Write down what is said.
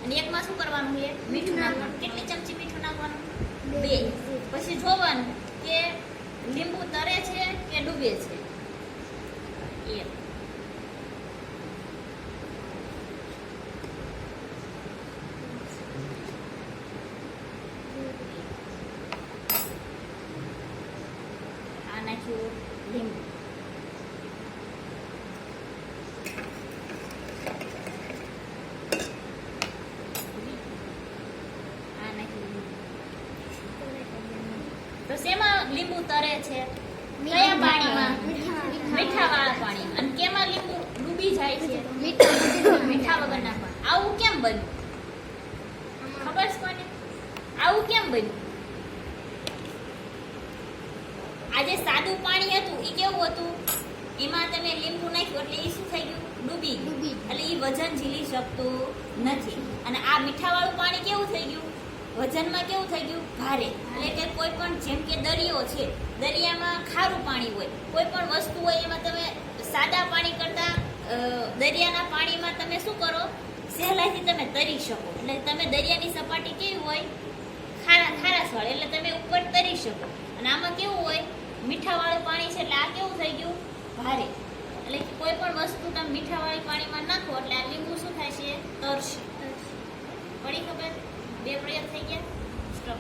અને એકમાં શું કરવાનું છે? મીઠું નાખવાનું. કેટલી ચમચી મીઠું નાખવાનું? 2. પછી જોવાનું કે લીંબુ તરે છે કે ડૂબે છે. 1. આ નાખ્યું લીંબુ. તો શેમાં લીંબુ તરે છે? કયા પાણીમાં? મીઠાવાળા પાણીમાં. અને કેમાં લીંબુ ડૂબી જાય છે? મીઠા વગરના પાણી. આવું કેમ બન્યું? ખબર છે કોને? આવું કેમ બન્યું? આજે સાદું પાણી હતું એ કેવું હતું? એમાં તમે લીંબુ નાખ્યું એટલે એ શું થઈ ગયું? ડૂબી ગયું. એટલે એ વજન ઝીલી શકતું નથી. અને આ મીઠાવાળું પાણી કેવું થઈ ગયું? વજનમાં કેવું થઈ ગયું? ભારે. એટલે કે કોઈ પણ જેમ કે દરિયો છે, દરિયામાં ખારું પાણી હોય, કોઈ પણ વસ્તુ હોય એમાં તમે સાદા પાણી કરતા દરિયાના પાણીમાં તમે શું કરો? સહેલાઈથી તમે તરી શકો. એટલે તમે દરિયાની સપાટી કેવી હોય? ખારાશવાળી. એટલે તમે ઉપર તરી શકો. અને આમાં કેવું હોય? મીઠાવાળું પાણી છે એટલે આ કેવું થઈ ગયું? ભારે. એટલે કોઈ પણ વસ્તુ તમે મીઠાવાળી પાણીમાં નાખો એટલે આ લીંબુ શું થાય છે? તરશે. પડી ખબર? 2 પ્રયોગ થઈ ગયા. સ્ટોપ.